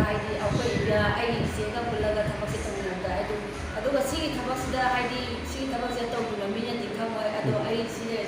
ꯍꯥꯏꯗꯤ ꯑꯩꯈꯣꯏ ꯑꯩꯒꯤ ꯏꯆꯦꯒ ꯄꯨꯜꯂꯒ ꯊꯕꯛꯁꯦ ꯇꯧꯃꯤꯟꯅꯕꯗ ꯑꯗꯨꯒ ꯁꯤꯒꯤ ꯊꯕꯛꯁꯤꯗ ꯍꯥꯏꯗꯤ ꯁꯤꯒꯤ ꯊꯕꯛꯁꯦ ꯇꯧꯈꯤꯕ ꯃꯤꯅꯗꯤ ꯈꯪꯉꯣꯏ ꯑꯗꯣ ꯑꯩ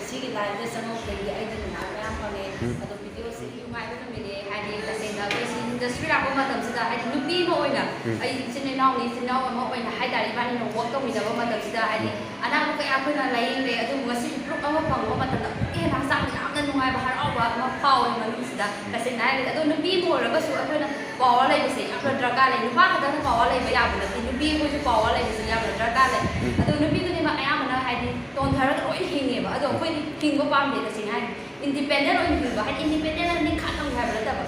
ꯁꯤꯒꯤ ꯂꯥꯏꯟꯗ ꯆꯪꯉꯛꯄꯗꯒꯤ ꯑꯩꯗꯤ ꯅꯨꯡꯉꯥꯏꯕ ꯃꯌꯥꯝ ꯐꯪꯉꯦ ꯑꯗꯣ ꯚꯤꯗꯤꯑꯣꯁꯤ ꯅꯨꯡꯉꯥꯏꯕ ꯅꯨꯃꯤꯠꯅꯦ ꯍꯥꯏꯗꯤ ꯇꯁꯦꯡꯅ ꯑꯩꯈꯣꯏ ꯁꯤ ꯏꯟꯗꯁꯇ꯭ꯔꯤ ꯂꯥꯛꯄ ꯃꯇꯝꯁꯤꯗ ꯍꯥꯏꯗꯤ ꯅꯨꯄꯤ ꯑꯃ ꯑꯣꯏꯅ ꯑꯩ ꯏꯆꯤꯟ ꯏꯅꯥꯎꯅꯤ ꯏꯆꯤꯟ ꯏꯅꯥꯎ ꯑꯃ ꯑꯣꯏꯅ ꯍꯥꯏꯇꯥꯔꯦ ꯏꯕꯥꯅꯤꯅ ꯋꯥꯛ ꯇꯧꯃꯤꯟꯅꯕ ꯃꯇꯝꯁꯤꯗ ꯍꯥꯏꯗꯤ ꯑꯅꯥꯕ ꯀꯌꯥ ꯑꯩꯈꯣꯏꯅ ꯂꯥꯏꯌꯦꯡꯂꯦ ꯑꯗꯨꯕꯨ ꯉꯁꯤꯗꯤ ꯄ꯭ꯔꯨꯞ ꯑꯃ ꯐꯪꯕ ꯃꯇꯝꯗ ꯍꯦꯟꯅ ꯍꯛꯆꯥꯡꯗ ꯌꯥꯝꯅ ꯅꯨꯡꯉꯥꯏꯕ ꯍꯔꯥꯎꯕ ꯑꯃ ꯐꯥꯎꯋꯦ ꯃꯅꯨꯡꯁꯤꯗ ꯇꯁꯦꯡꯅ ꯍꯥꯏꯔꯒꯗꯤ ꯑꯗꯣ ꯅꯨꯄꯤ ꯑꯃ ꯑꯣꯏꯔꯒꯁꯨ ꯑꯩꯈꯣꯏꯅ ꯄꯥꯋꯔ ꯂꯩꯕꯁꯦ ꯌꯥꯝꯅ ꯗꯔꯀꯥꯔ ꯂꯩ ꯅꯨꯄꯥ ꯈꯛꯇꯅ ꯄꯥꯋꯔ ꯂꯩꯕ ꯌꯥꯕ ꯅꯠꯇꯦ ꯅꯨꯄꯤ ꯑꯩꯈꯣꯏꯁꯨ ꯄꯥꯋꯔ ꯂꯩꯕꯁꯦ ꯌꯥꯝꯅ ꯗꯔꯀꯥꯔ ꯂꯩ ꯑꯗꯣ ꯅꯨꯄꯤꯗꯨꯅꯦꯕ ꯑꯌꯥꯝꯕꯅ ꯍꯥꯏꯗꯤ ꯇꯣꯟꯊꯔꯒ ꯂꯣꯏ ꯍꯤꯡꯉꯦꯕ ꯑꯗꯣ ꯑꯩꯈꯣꯏꯗꯤ ꯍꯤꯡꯕ ꯄꯥꯝꯗꯦ ꯇꯁꯦꯡꯅ ꯍꯥꯏꯔꯗꯤ ꯏꯟꯗꯤꯄꯦꯟꯗꯦꯟ ꯑꯣꯏꯅ ꯍꯤꯡꯕ ꯍꯥꯏꯗꯤ ꯏꯟꯗꯤꯄꯦꯟꯗꯦꯟ ꯍꯥꯏꯗꯤ ꯅꯤꯡꯈꯥꯠ ꯇꯧꯒꯦ ꯍꯥꯏꯕ ꯅꯠꯇꯕ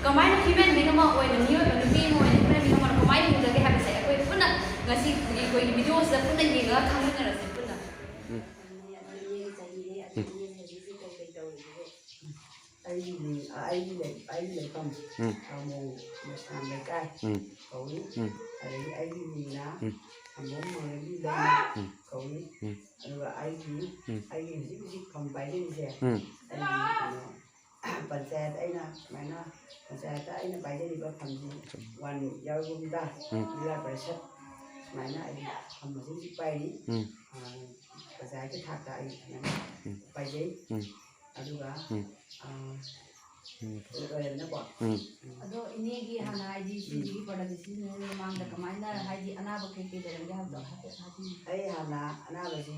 ꯀꯃꯥꯏꯅ ꯍ꯭ꯌꯨꯃꯦꯟ ꯕꯤꯡ ꯑꯃ ꯑꯣꯏꯅ ꯃꯤꯑꯣꯏꯕ ꯅꯨꯄꯤ ꯑꯃ ꯑꯣꯏꯅ ꯍ꯭ꯌꯨꯃꯦꯟ ꯕꯤꯡ ꯑꯃ ꯀꯃꯥꯏꯅ ꯍꯤꯡꯗꯒꯦ ꯍꯥꯏꯕꯁꯦ ꯑꯩꯈꯣꯏ ꯄꯨꯟꯅ ꯉꯁꯤ ꯑꯩꯈꯣꯏꯒꯤ ꯚꯤꯗꯤꯑꯣꯁꯤꯗ ꯄꯨꯟꯅ ꯌꯦꯡꯉꯒ ꯈꯪꯃꯤꯟꯅꯔꯁꯦ ꯄꯨꯟꯅ ꯑꯩꯒꯤ ꯂꯩꯐꯝ ꯑꯃꯣꯡ ꯃꯁꯥꯝ ꯂꯩꯀꯥꯏ ꯀꯧꯏ ꯑꯗꯒꯤ ꯑꯩꯒꯤ ꯃꯤꯡꯅ ꯑꯃꯣꯡ ꯃꯪꯂꯦꯝꯕꯤ ꯂꯩꯃ ꯀꯧꯏ ꯑꯗꯨꯒ ꯑꯩꯒꯤ ꯍꯧꯖꯤꯛ ꯐꯝ ꯄꯥꯏꯖꯔꯤꯁꯦ ꯑꯩꯒꯤ ꯄꯟꯆꯥꯌꯠ ꯑꯩꯅ ꯁꯨꯃꯥꯏꯅ ꯄꯟꯆꯥꯌꯠꯇ ꯑꯩꯅ ꯄꯥꯏꯖꯔꯤꯕ ꯐꯝꯁꯤ 1 ꯌꯥꯔꯒꯨꯝꯗ ꯖꯤꯂꯥ ꯄꯔꯤꯁꯠ ꯁꯨꯃꯥꯏꯅ ꯑꯩ ꯐꯝ ꯍꯧꯖꯤꯛ ꯄꯥꯏꯔꯤ ꯄꯟꯆꯥꯌꯠꯀꯤ ꯊꯥꯛꯇ ꯑꯩ ꯁꯨꯃꯥꯏꯅ ꯄꯥꯏꯖꯩ ꯑꯗꯨꯒ ꯂꯣꯏꯔꯦꯗꯅꯀꯣ ꯑꯗꯣ ꯏꯅꯦꯒꯤ ꯍꯥꯟꯅ ꯍꯥꯏꯗꯤ ꯁꯤꯒꯤ ꯄ꯭ꯔꯗꯛꯁꯦ ꯁꯤꯖꯤꯟꯅꯔꯤꯉꯩ ꯃꯃꯥꯡꯗ ꯀꯃꯥꯏꯅ ꯍꯥꯏꯗꯤ ꯑꯅꯥꯕ ꯀꯩꯀꯩ ꯂꯩꯔꯝꯒꯦ ꯍꯥꯏꯕꯗꯣ ꯍꯥꯏꯐꯦꯠ ꯍꯥꯏꯕꯤꯌꯨ ꯑꯩ ꯍꯥꯟꯅ ꯑꯅꯥꯕꯁꯤ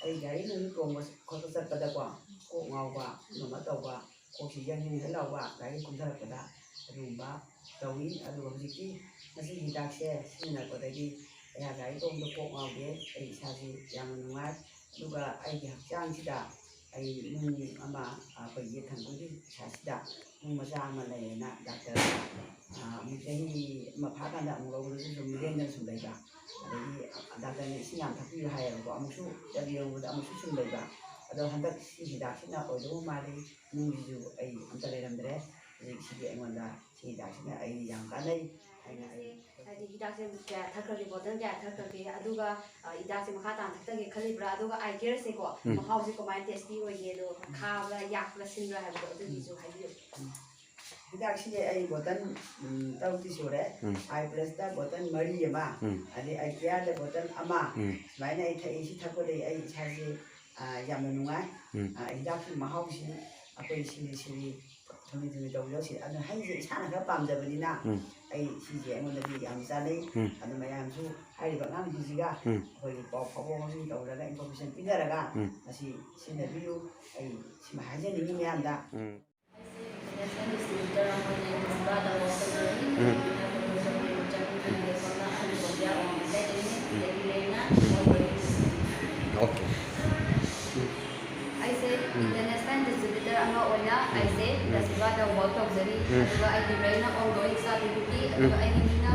ꯑꯩ ꯒꯥꯔꯤ ꯅꯨꯡ ꯇꯣꯡꯕ ꯈꯣꯠꯄ ꯆꯠꯄꯗꯀꯣ ꯀꯣꯛ ꯉꯥꯎꯕ ꯑꯗꯨꯒꯨꯝꯕ ꯇꯧꯕ ꯀꯣꯛꯁꯤ ꯌꯪ ꯂꯥꯎꯕ ꯒꯥꯔꯤ ꯀꯨꯝꯊꯔꯛꯄꯗ ꯑꯗꯨꯒꯨꯝꯕ ꯇꯧꯏ ꯑꯗꯨꯒ ꯍꯧꯖꯤꯛꯇꯤ ꯃꯁꯤꯒꯤ ꯍꯤꯗꯥꯛꯁꯦ ꯁꯤꯖꯤꯟꯅꯔꯛꯄꯗꯒꯤ ꯑꯩꯍꯥꯛ ꯒꯥꯔꯤ ꯇꯣꯡꯕꯗ ꯀꯣꯛ ꯉꯥꯎꯗꯦ ꯑꯩ ꯏꯁꯥꯁꯤ ꯌꯥꯝꯅ ꯅꯨꯡꯉꯥꯏ ꯑꯗꯨꯒ ꯑꯩꯒꯤ ꯍꯛꯆꯥꯡꯁꯤꯗ ꯑꯩ ꯅꯨꯡ ꯑꯃ ꯑꯩꯈꯣꯏꯒꯤ ꯊꯪꯕꯒꯤ ꯏꯁꯥꯁꯤꯗ ꯅꯨꯡ ꯃꯆꯥ ꯑꯃ ꯂꯩꯌꯦꯅ ꯗꯥꯛꯇꯔ ꯑꯃꯨꯛ ꯆꯍꯤ ꯑꯃ ꯐꯥꯀꯥꯟꯗ ꯑꯃꯨꯛ ꯂꯧꯕꯗꯁꯨ ꯁꯨꯝ ꯂꯦꯡꯗꯅ ꯁꯨꯝ ꯂꯩꯕ ꯑꯗꯒꯤ ꯗꯥꯛꯇꯔꯅ ꯏꯁꯤꯡ ꯌꯥꯝ ꯊꯛꯄꯤꯌꯨ ꯍꯥꯏꯌꯦꯕꯀꯣ ꯑꯃꯨꯛꯁꯨ ꯌꯦꯡꯕꯗ ꯑꯃꯨꯛꯁꯨ ꯁꯨꯝ ꯂꯩꯕ ꯑꯗꯣ ꯍꯟꯗꯛ ꯁꯤ ꯍꯤꯗꯥꯛꯁꯤꯅ ꯑꯣꯏꯗꯧꯕ ꯃꯥꯜꯂꯤ ꯅꯨꯡꯁꯤꯁꯨ ꯑꯩ ꯑꯝꯇ ꯂꯩꯔꯝꯗ꯭ꯔꯦ ꯍꯧꯖꯤꯛ ꯁꯤꯒꯤ ꯑꯩꯉꯣꯟꯗ ꯁꯤ ꯍꯤꯗꯥꯛꯁꯤꯅ ꯑꯩ ꯌꯥꯝ ꯀꯥꯟꯅꯩ ꯍꯥꯏꯅ ꯑꯩ ꯍꯥꯏꯗꯤ ꯍꯤꯗꯥꯛꯁꯦ ꯀꯌꯥ ꯊꯛꯈ꯭ꯔꯒꯦ ꯕꯣꯇꯜ ꯀꯌꯥ ꯊꯛꯈ꯭ꯔꯒꯦ ꯑꯗꯨꯒ ꯍꯤꯗꯥꯛꯁꯦ ꯃꯈꯥ ꯇꯥꯅ ꯊꯛꯇꯒꯦ ꯈꯜꯂꯤꯕ꯭ꯔꯥ ꯑꯗꯨꯒ ꯑꯥꯏ ꯀꯦꯌꯔꯁꯦꯀꯣ ꯃꯍꯥꯎꯁꯦ ꯀꯃꯥꯏꯅ ꯇꯦꯁꯇꯤ ꯑꯣꯏꯒꯦ ꯑꯗꯣ ꯈꯥꯕ꯭ꯔꯥ ꯌꯥꯛꯄ꯭ꯔꯥ ꯁꯤꯟꯕ꯭ꯔꯥ ꯍꯥꯏꯕꯗꯣ ꯑꯗꯨꯒꯤꯁꯨ ꯍꯥꯏꯕꯤꯌꯨ ꯍꯤꯗꯥꯛꯁꯤꯗꯤ ꯑꯩ ꯕꯣꯇꯜ ꯇꯔꯨꯛꯇꯤ ꯁꯨꯔꯦ ꯑꯥꯏ ꯄ꯭ꯂꯁꯇ ꯕꯣꯇꯜ 3 ꯑꯃ ꯑꯗꯩ ꯑꯥꯏ ꯀꯦꯌꯔꯗ ꯕꯣꯇꯜ ꯑꯃ ꯁꯨꯃꯥꯏꯅ ꯑꯩ ꯊꯛꯏ ꯁꯤ ꯊꯛꯄꯗꯒꯤ ꯑꯩ ꯏꯁꯥꯁꯤ ꯌꯥꯝꯅ ꯅꯨꯡꯉꯥꯏ ꯍꯤꯗꯥꯛꯀꯤ ꯃꯍꯥꯎꯁꯤ ꯑꯩꯈꯣꯏ ꯁꯤꯔꯤ ꯊꯨꯝꯂꯤ ꯇꯧꯖꯁꯤ ꯑꯗꯨꯅ ꯍꯩꯁꯦ ꯏꯁꯥꯅ ꯈꯔ ꯄꯥꯝꯖꯕꯅꯤꯅ ꯑꯩ ꯁꯤꯁꯦ ꯑꯩꯉꯣꯟꯗꯗꯤ ꯌꯥꯝ ꯆꯥꯅꯩ ꯑꯗꯨ ꯃꯌꯥꯝꯁꯨ ꯍꯥꯏꯔꯤꯕ ꯑꯉꯥꯡꯁꯤꯡꯁꯤꯒ ꯑꯩꯈꯣꯏꯒꯤ ꯄꯥꯎ ꯐꯥꯎꯗꯣꯛ ꯐꯥꯎꯖꯤꯟ ꯇꯧꯔꯒ ꯏꯟꯐꯣꯔꯃꯦꯁꯟ ꯄꯤꯅꯔꯒ ꯃꯁꯤ ꯁꯤꯖꯤꯟꯅꯕꯤꯌꯨ ꯑꯩ ꯁꯤꯃ ꯍꯥꯏꯖꯅꯤꯡꯉꯤ ꯃꯌꯥꯝꯗ ꯑꯩꯁꯦ ꯏꯟꯇꯔꯅꯦꯁꯅꯦꯜ ꯗꯤꯁꯇ꯭ꯔꯤꯕ꯭ꯌꯨꯇꯔ ꯑꯃ ꯑꯣꯏꯅ ꯑꯩꯁꯦ ꯗꯁꯤꯕꯥꯗ ꯋꯥꯔꯛ ꯇꯧꯖꯔꯤ ꯑꯗꯨꯒ ꯑꯩꯒꯤ ꯔꯦꯅ ꯑꯣꯟꯒꯣꯏꯡ ꯁꯥꯔꯇꯤꯐꯤꯀꯦꯠ ꯑꯗꯨꯒ ꯑꯩꯒꯤ ꯃꯤꯅ